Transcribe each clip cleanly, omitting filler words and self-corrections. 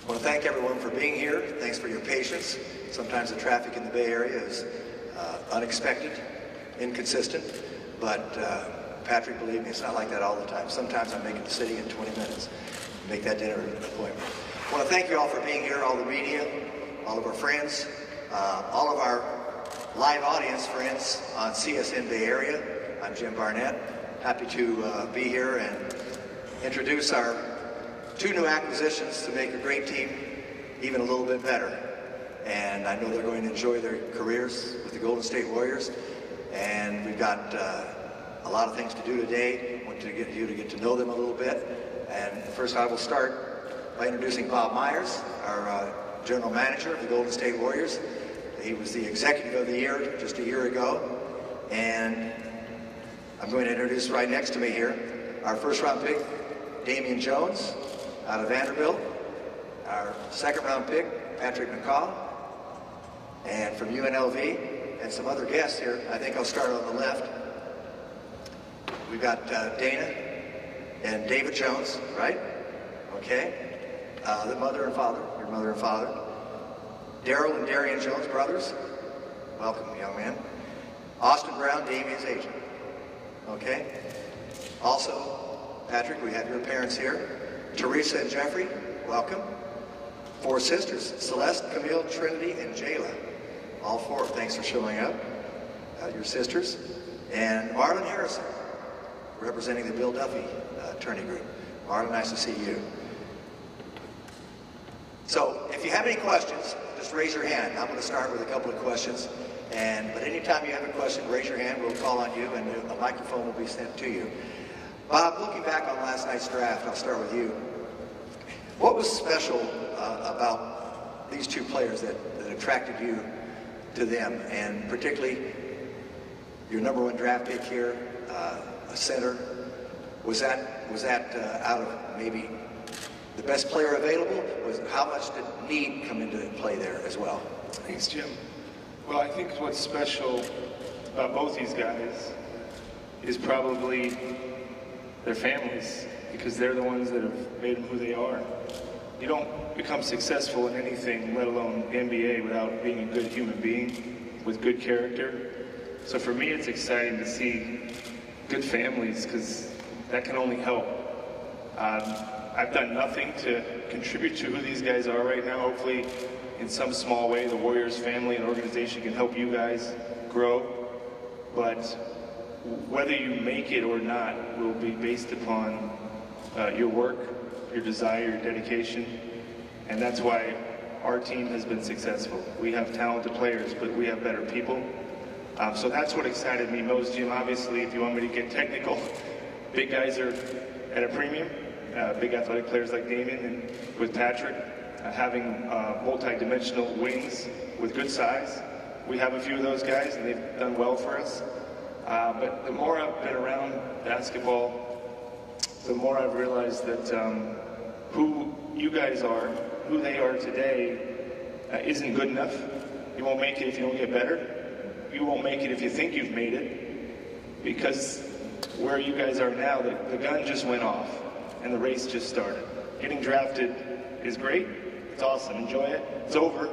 I want to thank everyone for being here. Thanks for your patience. Sometimes the traffic in the Bay Area is unexpected, inconsistent, but Patrick, believe me, it's not like that all the time. Sometimes I make it to the city in 20 minutes, make that dinner appointment. I want to thank you all for being here, all the media, all of our friends, all of our live audience friends on CSN Bay Area. I'm Jim Barnett. Happy to be here and introduce our two new acquisitions to make a great team even a little bit better. And I know they're going to enjoy their careers with the Golden State Warriors. And we've got a lot of things to do today. I want to get you to get to know them a little bit. And first I will start by introducing Bob Myers, our general manager of the Golden State Warriors. He was the executive of the year just a year ago. And I'm going to introduce right next to me here our first round pick, Damian Jones, out of Vanderbilt. Our second round pick, Patrick McCaw, and from UNLV, and some other guests here. I think I'll start on the left. We've got Dana and David Jones, right? Okay. The mother and father, your mother and father. Daryl and Darian Jones, brothers. Welcome, young man. Austin Brown, Damian's agent. Okay. Also, Patrick, we have your parents here. Teresa and Jeffrey, welcome. Four sisters, Celeste, Camille, Trinity, and Jayla. All four, thanks for showing up. Your sisters. And Marlon Harrison, representing the Bill Duffy attorney group. Marlon, nice to see you. So, if you have any questions, just raise your hand. I'm going to start with a couple of questions. But anytime you have a question, raise your hand. We'll call on you, and a microphone will be sent to you. Bob, looking back on last night's draft, I'll start with you. What was special about these two players that attracted you to them, and particularly your number one draft pick here, a center? Was that out of maybe the best player available? How much did need come into play there as well? Thanks, Jim. Well, I think what's special about both these guys is probably their families, because they're the ones that have made them who they are. You don't become successful in anything, let alone NBA, without being a good human being with good character. So for me, it's exciting to see good families, because that can only help. I've done nothing to contribute to who these guys are right now. Hopefully, in some small way, the Warriors family and organization can help you guys grow. But whether you make it or not will be based upon your work, your desire, your dedication, and that's why our team has been successful. We have talented players, but we have better people. So that's what excited me most, Jim. Obviously, if you want me to get technical, big guys are at a premium. Big athletic players like Damian and with Patrick, having multi-dimensional wings with good size. We have a few of those guys, and they've done well for us. But the more I've been around basketball, the more I've realized that who you guys are, who they are today, isn't good enough. You won't make it if you don't get better. You won't make it if you think you've made it, because where you guys are now, the gun just went off and the race just started. Getting drafted is great. It's awesome. Enjoy it. It's over.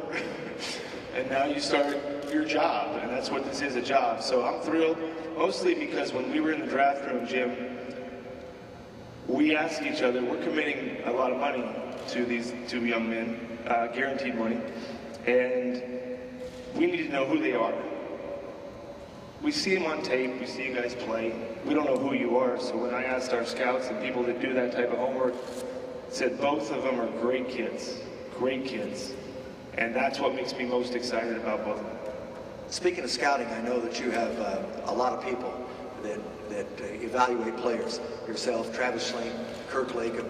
And now you start your job, and that's what this is, a job. So I'm thrilled, mostly because when we were in the draft room, Jim, we asked each other, we're committing a lot of money to these two young men, guaranteed money, and we need to know who they are. We see them on tape, we see you guys play, we don't know who you are, so when I asked our scouts and people that do that type of homework, said both of them are great kids, and that's what makes me most excited about both of them. Speaking of scouting, I know that you have a lot of people that evaluate players. Yourself, Travis Schling, Kirk Lakem,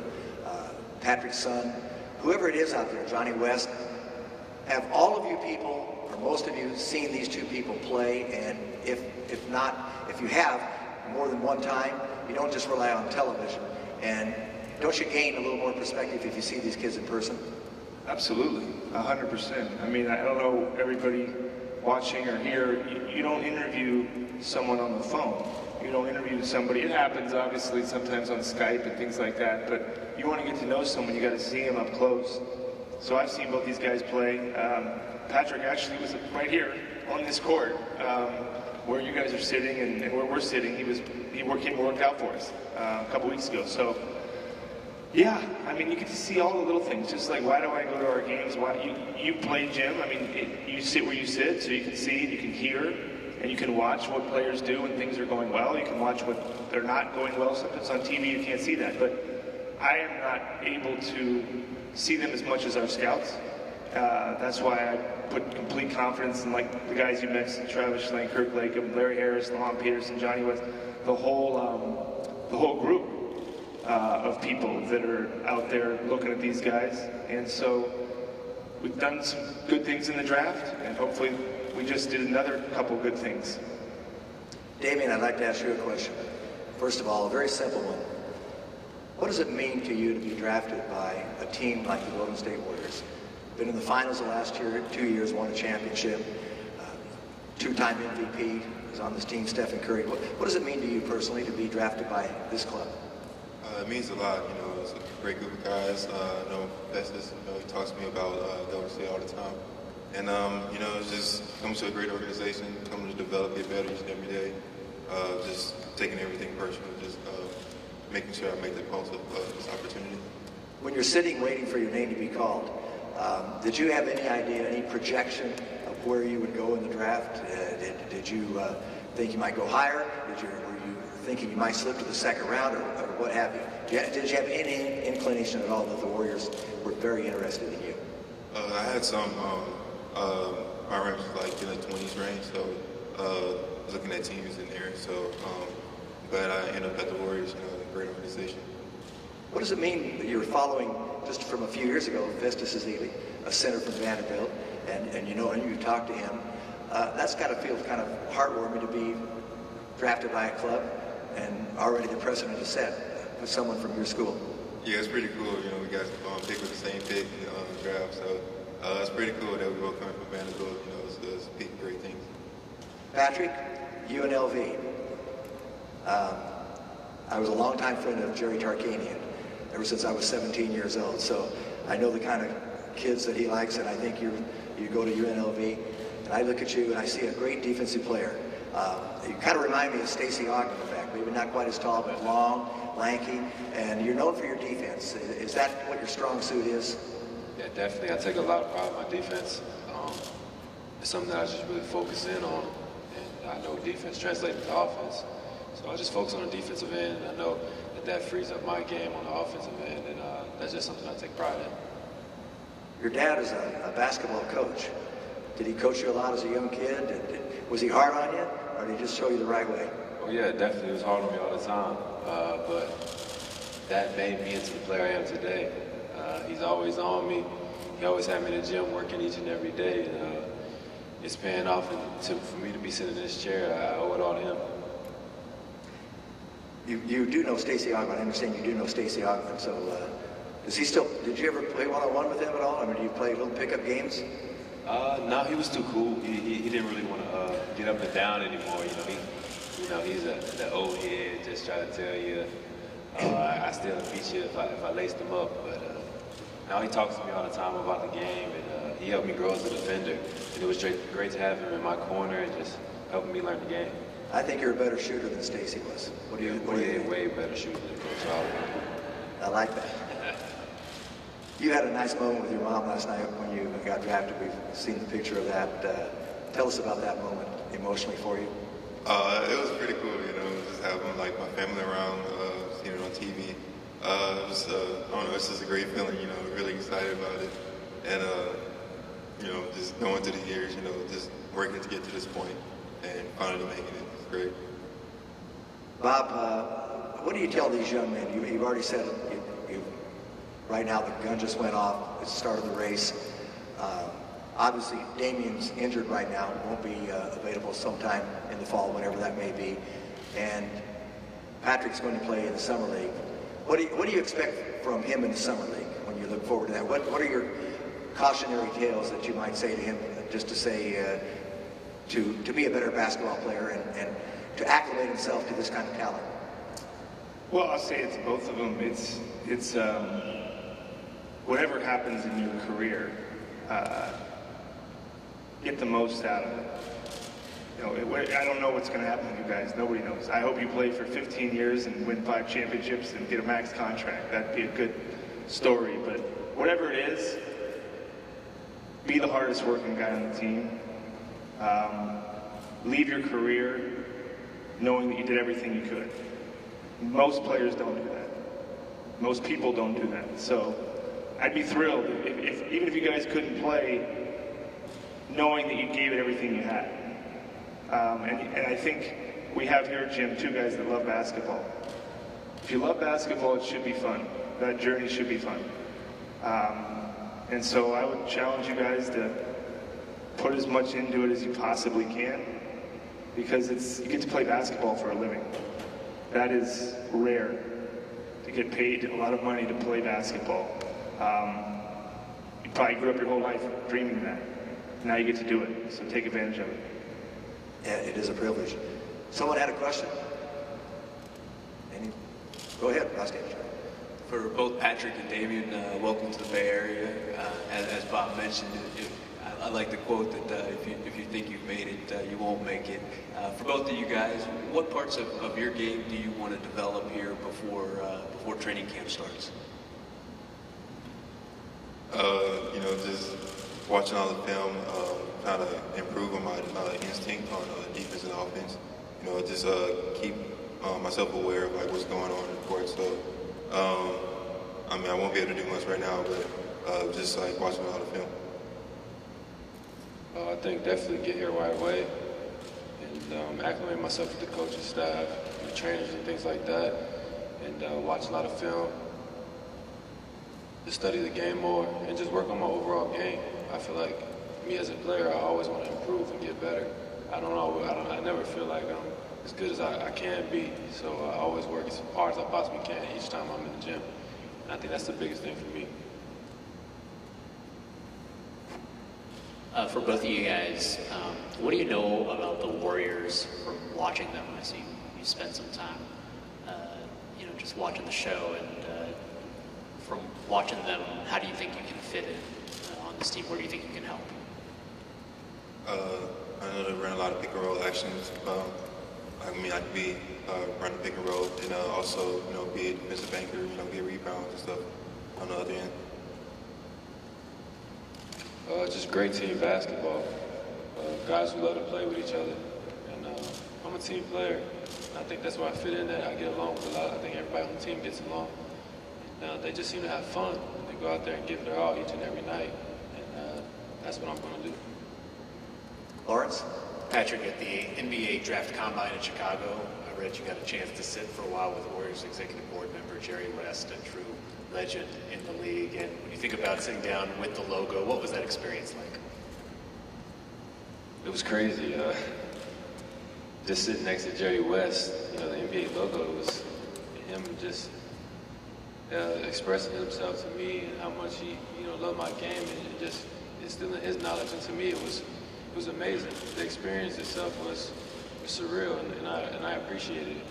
Patrick's son, whoever it is out there, Johnny West. Have all of you people, or most of you, seen these two people play? And if not, if you have more than one time, you don't just rely on television. And don't you gain a little more perspective if you see these kids in person? Absolutely, 100%. I mean, I don't know everybody watching or here, you don't interview someone on the phone. You don't interview somebody. It happens, obviously, sometimes on Skype and things like that, but you want to get to know someone, you got to see them up close. So I've seen both these guys play. Patrick actually was right here on this court where you guys are sitting and where we're sitting. He worked out for us a couple weeks ago. So yeah, I mean, you get to see all the little things. Just like, why do I go to our games? Why you play gym? I mean, you sit where you sit, so you can see and you can hear and you can watch what players do when things are going well. You can watch what they're not going well. Sometimes on TV you can't see that, but I am not able to see them as much as our scouts. That's why I put complete confidence in, like, the guys you mentioned: Travis Lane, Kirk Lake, Larry Harris, Lahan Peterson, Johnny West, the whole group of people that are out there looking at these guys. And so we've done some good things in the draft, and hopefully we just did another couple good things. Damian, I'd like to ask you a question. First of all, a very simple one. What does it mean to you to be drafted by a team like the Golden State Warriors? Been in the finals the last 2 years, won a championship, two-time MVP, is on this team, Stephen Curry. What does it mean to you personally to be drafted by this club? It means a lot. You know, it's a great group of guys. I know Festus, he talks to me about Golden State all the time. And, you know, it's just coming to a great organization, coming to develop, get better each and every day. Just taking everything personal, just making sure I make the most of this opportunity. When you're sitting waiting for your name to be called, did you have any idea, any projection of where you would go in the draft? Did you think you might go higher? Were you thinking you might slip to the second round, or what have you? Did you have any inclination at all that the Warriors were very interested in you? I had some. My range was like in the 20s range, so looking at teams in there. So glad I ended up at the Warriors, you know, a great organization. What does it mean that you're following, just from a few years ago, Festus is a center from Vanderbilt, and you talked to him. That's got to feel kind of heartwarming to be drafted by a club, and already the precedent is set with someone from your school. Yeah, it's pretty cool. You know, we got picked with the same pick in the draft, so it's pretty cool that we both coming from Vanderbilt. You know, it's great things. Patrick, UNLV. I was a longtime friend of Jerry Tarkanian ever since I was 17 years old, so I know the kind of kids that he likes, and I think you go to UNLV, and I look at you and I see a great defensive player. You kind of remind me of Stacey Ogden, in fact, maybe not quite as tall, but long, lanky, and you're known for your defense. Is that what your strong suit is? Yeah, definitely. I take a lot of pride in my defense. It's something that I just really focus in on, and I know defense translates to offense. So I just focus on the defensive end, and I know that frees up my game on the offensive end, and that's just something I take pride in. Your dad is a basketball coach. Did he coach you a lot as a young kid? Was he hard on you, or did he just show you the right way? Oh yeah, definitely. It was hard on me all the time, but that made me into the player I am today. He's always on me. He always had me in the gym working each and every day, and it's paying off. And for me to be sitting in this chair, I owe it all to him. You do know Stacey Ogden. I understand you do know Stacey Ogden. So, did you ever play one-on-one with him at all? I mean, do you play little pickup games? No, he was too cool. He didn't really want to get up and down anymore. He's the old head, just trying to tell you, I still beat you if I laced him up. But now he talks to me all the time about the game, and he helped me grow as a defender. And it was great to have him in my corner and just helping me learn the game. I think you're a better shooter than Stacey was. What do you think? Way better shooter than Coach Oliver. I like that. You had a nice moment with your mom last night when you got drafted. We've seen the picture of that. Tell us about that moment emotionally for you. It was pretty cool, you know, just having like my family around, seeing it on TV. It was, I don't know, it's just a great feeling, you know, really excited about it. And, you know, just going through the years, you know, just working to get to this point and finally making it. It's great. Bob, what do you tell these young men? You've already said it. Right now the gun just went off. It's the start of the race. Obviously, Damian's injured right now. Won't be available sometime in the fall, whenever that may be. And Patrick's going to play in the Summer League. What do you expect from him in the Summer League when you look forward to that? What are your cautionary tales that you might say to him, just to say to be a better basketball player and to acclimate himself to this kind of talent? Well, I'll say it's both of them. whatever happens in your career, get the most out of it. You know, I don't know what's going to happen with you guys. Nobody knows. I hope you play for 15 years and win 5 championships and get a max contract. That'd be a good story. But whatever it is, be the hardest working guy on the team. Leave your career knowing that you did everything you could. Most players don't do that. Most people don't do that. So I'd be thrilled even if you guys couldn't play, knowing that you gave it everything you had. And I think we have here at Jim 2 guys that love basketball. If you love basketball, it should be fun. That journey should be fun. And so I would challenge you guys to put as much into it as you possibly can, because you get to play basketball for a living. That is rare, to get paid a lot of money to play basketball. You probably grew up your whole life dreaming that. Now you get to do it, so take advantage of it. Yeah, it is a privilege. Someone had a question? Go ahead, Rusty. For both Patrick and Damian, welcome to the Bay Area. As Bob mentioned, I like the quote that if you think you've made it, you won't make it. For both of you guys, what parts of your game do you want to develop here before training camp starts? You know, just watching all the film, trying to improve on my instinct on defense and offense. You know, just keep myself aware of like what's going on in the court. So, I mean, I won't be able to do much right now, but just like watching all the film. I think definitely get here right away and acclimate myself with the coaching staff, the trainers and things like that, and watch a lot of film. Just study the game more and just work on my overall game. I feel like me as a player, I always want to improve and get better. I never feel like I'm as good as I can be, so I always work as hard as I possibly can each time I'm in the gym. And I think that's the biggest thing for me. For both of you guys, what do you know about the Warriors from watching them? I see you spent some time, just watching the show, and from watching them, how do you think you can fit in on this team? Where do you think you can help? I know they run a lot of pick and roll actions. I mean, I could be running pick and roll, and also, be a defensive banker, get rebounds and stuff on the other end. Just great team basketball. Guys who love to play with each other. And I'm a team player. And I think that's where I fit in, that I get along with a lot. I think everybody on the team gets along. And they just seem to have fun. They go out there and give it their all each and every night. And that's what I'm going to do. Lawrence? Patrick, at the NBA Draft Combine in Chicago, I read you got a chance to sit for a while with the Warriors Executive Board member Jerry West, a true legend in the league. And when you think about sitting down with the logo, what was that experience like? It was crazy. Just sitting next to Jerry West, the NBA logo, was him just expressing himself to me and how much he, loved my game, and just instilling his knowledge into me. It was amazing. The experience itself was surreal, and I appreciated it.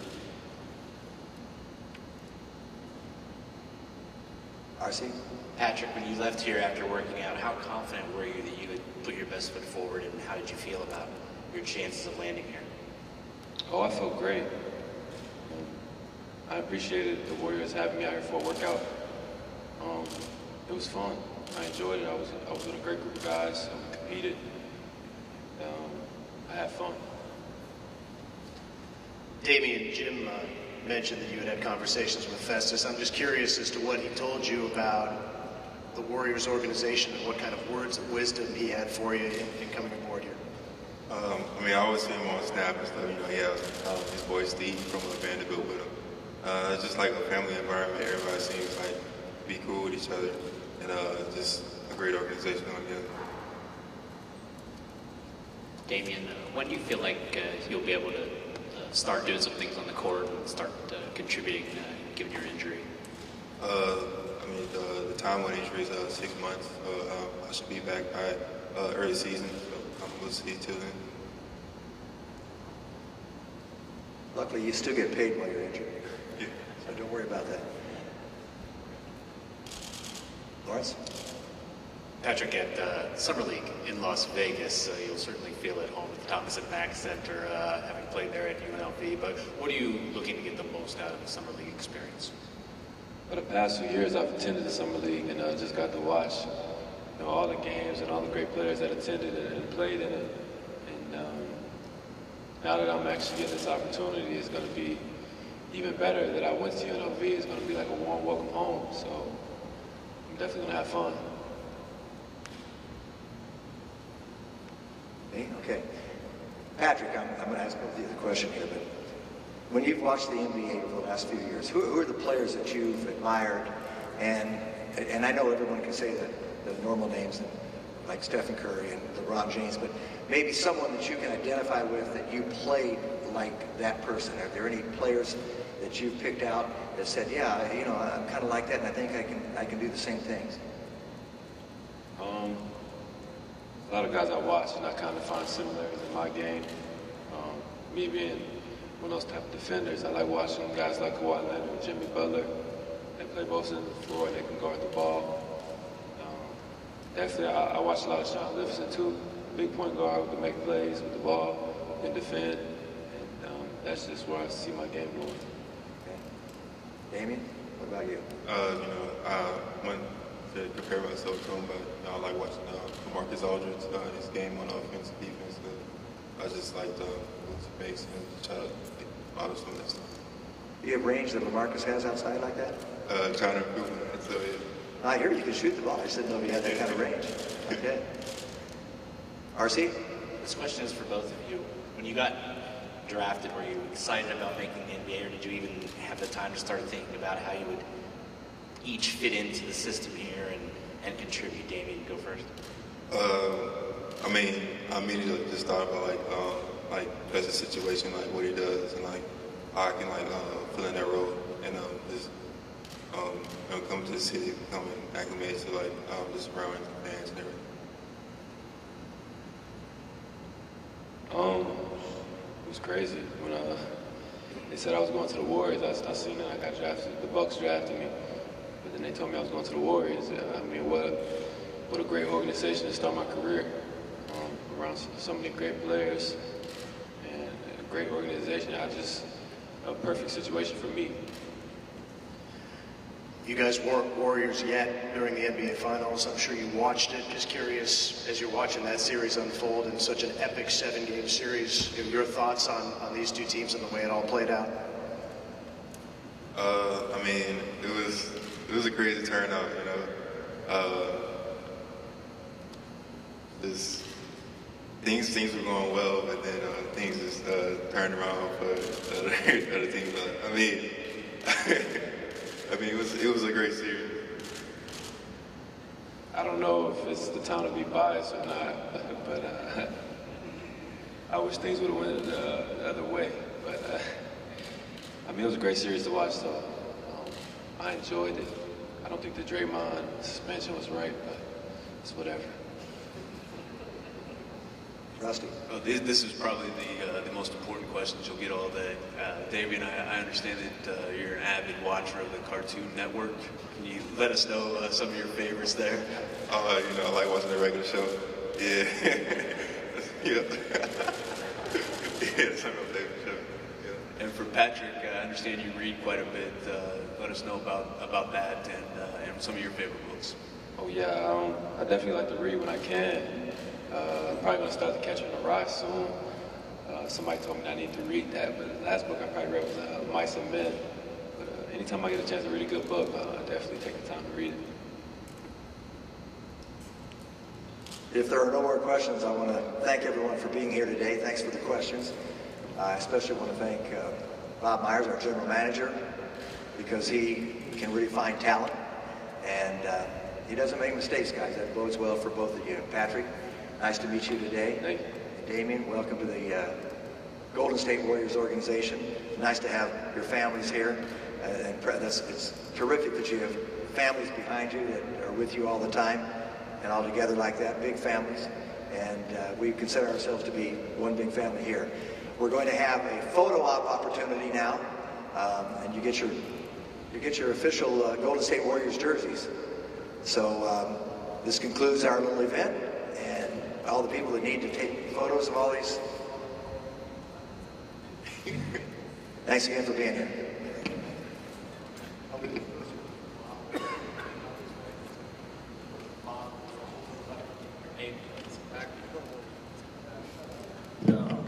RC? Patrick, when you left here after working out, how confident were you that you would put your best foot forward, and how did you feel about your chances of landing here? Oh, I felt great. I appreciated the Warriors having me out here for a workout. It was fun. I enjoyed it. I was with a great group of guys. We competed. I had fun. Damian, Jim mentioned that you had conversations with Festus. I'm just curious as to what he told you about the Warriors organization and what kind of words of wisdom he had for you in coming aboard here. I mean, I always see him on Snap and stuff. He has his boy Steve from Vanderbilt with him. It's just like a family environment. Everybody seems like be cool with each other, and just a great organization altogether. Damian, when do you feel like you'll be able to start doing some things on the court and start contributing, given your injury? I mean, the timeline injury is 6 months. I should be back by early season, so we'll see till then. Luckily, you still get paid while you're injured. Yeah. So don't worry about that. Lawrence? Patrick, at Summer League in Las Vegas, you'll certainly feel at home at the Thomas and Mack Center, having played there at UNLV. But what are you looking to get the most out of the Summer League experience? For the past few years, I've attended the Summer League and just got to watch all the games and all the great players that attended and played in it. And now that I'm actually getting this opportunity, it's going to be even better that I went to UNLV. It's going to be like a warm welcome home. So I'm definitely going to have fun. Okay. Patrick, I'm going to ask both of you the question here, but when you've watched the NBA over the last few years, who are the players that you've admired? And I know everyone can say the normal names like Stephen Curry and LeBron James, but maybe someone that you can identify with that you played like that person. Are there any players that you've picked out that said, yeah, I'm kind of like that, and I think I can do the same things? A lot of guys I watch and I kind of find similarities in my game. Me being one of those type of defenders, I like watching guys like Kawhi Leonard and Jimmy Butler. They play both ends of the floor, they can guard the ball. Definitely, I watch a lot of Sean Livingston too. Big point guard who can make plays with the ball, can defend. And that's just where I see my game going. Okay. Damian, what about you? I went to compare myself to him, but I like watching Marcus Aldridge, his game on offense and defense. I just like what he makes and try to model some of that stuff. Do you have range that LaMarcus has outside like that? Trying to improve it. So, yeah. I hear you can shoot the ball. I just didn't know you had that kind of range. Okay. RC? This question is for both of you. When you got drafted, were you excited about making the NBA, or did you even have the time to start thinking about how you would each fit into the system here and contribute? Damian, go first. I mean, I immediately just thought about like that's a situation, like what he does, and like how I can fill in that role, and just come to the city, become acclimated to just around fans and everything. It was crazy when they said I was going to the Warriors. I seen it. I got drafted. The Bucks drafted me, but then they told me I was going to the Warriors. I mean, what a great organization to start my career around so many great players and a great organization. A perfect situation for me. You guys weren't Warriors yet during the NBA Finals. I'm sure you watched it. Just curious, as you're watching that series unfold in such an epic 7-game series, your thoughts on these two teams and the way it all played out? I mean, it was a crazy turnout, Things were going well, but then things just turned around for other teams. I mean, it was a great series. I don't know if it's the time to be biased or not, but I wish things would have went the other way. But I mean, it was a great series to watch, though. I enjoyed it. I don't think the Draymond suspension was right, but it's whatever. Rusty? Oh, this is probably the most important questions you'll get all day. Damian, I understand that you're an avid watcher of the Cartoon Network. Can you let us know some of your favorites there? I like watching the regular show. Yeah. Yeah. Yeah, that's my favorite show. Yeah. And for Patrick, I understand you read quite a bit. Let us know about that and some of your favorite books. Oh yeah, I definitely like to read when I can. I'm probably going to start The Catcher in the Rye soon. Somebody told me I need to read that, but the last book I probably read was Mice and Men. But anytime I get a chance to read a good book, I definitely take the time to read it. If there are no more questions, I want to thank everyone for being here today. Thanks for the questions. I especially want to thank Bob Myers, our general manager, because he can really find talent, and he doesn't make mistakes, guys. That bodes well for both of you. Patrick, nice to meet you today. Thank you. Damian, welcome to the Golden State Warriors organization. Nice to have your families here. It's terrific that you have families behind you that are with you all the time and all together like that, big families. And we consider ourselves to be one big family here. We're going to have a photo op opportunity now, and you get your official Golden State Warriors jerseys. So this concludes our little event, and all the people that need to take photos of all these, thanks again for being here. No.